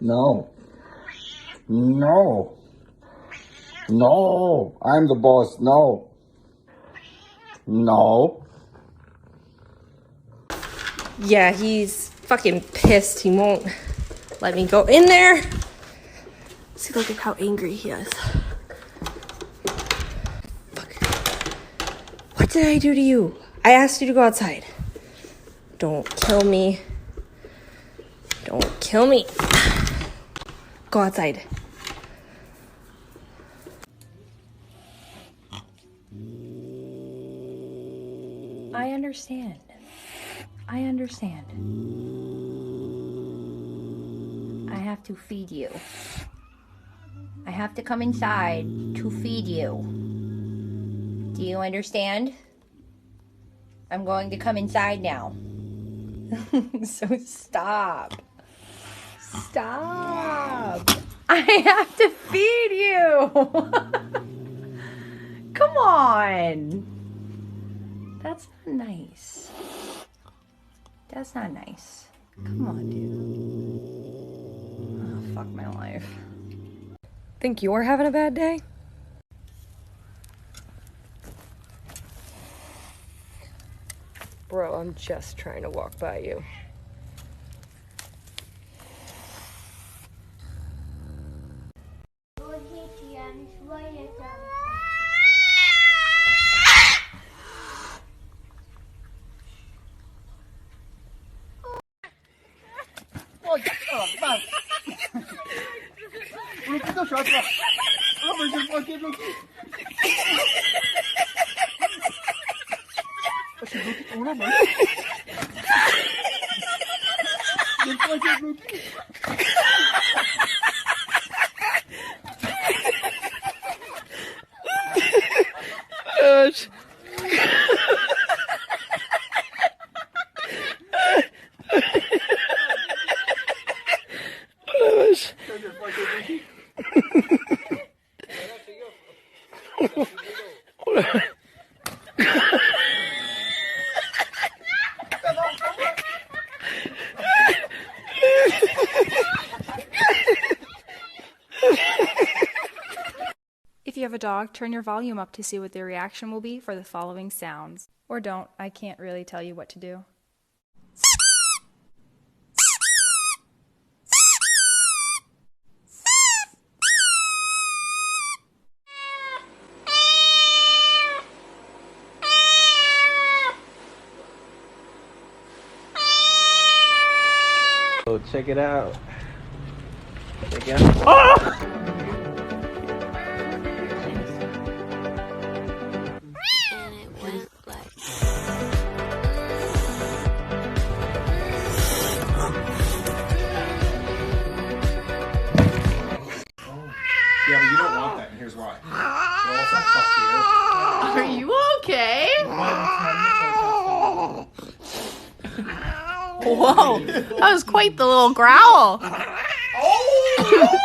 No. No. No. I'm the boss. No. No. Yeah, he's fucking pissed. He won't let me go in there. See, look at how angry he is. Fuck. What did I do to you? I asked you to go outside. Don't kill me. Don't kill me. Go outside. I understand. I understand. I have to feed you. I have to come inside to feed you. Do you understand? I'm going to come inside now. So stop. Stop. I have to feed you. Come on. That's not nice. That's not nice. Come on, dude. Oh, fuck my life. Think you're having a bad day? Bro, I'm just trying to walk by you. If you have a dog, turn your volume up to see what their reaction will be for the following sounds. Or don't, I can't really tell you what to do. So check it out. Check it out. Oh! Yeah, but you don't want that, and here's why. You're also fucked here. Are you okay? Whoa, that was quite the little growl. Oh!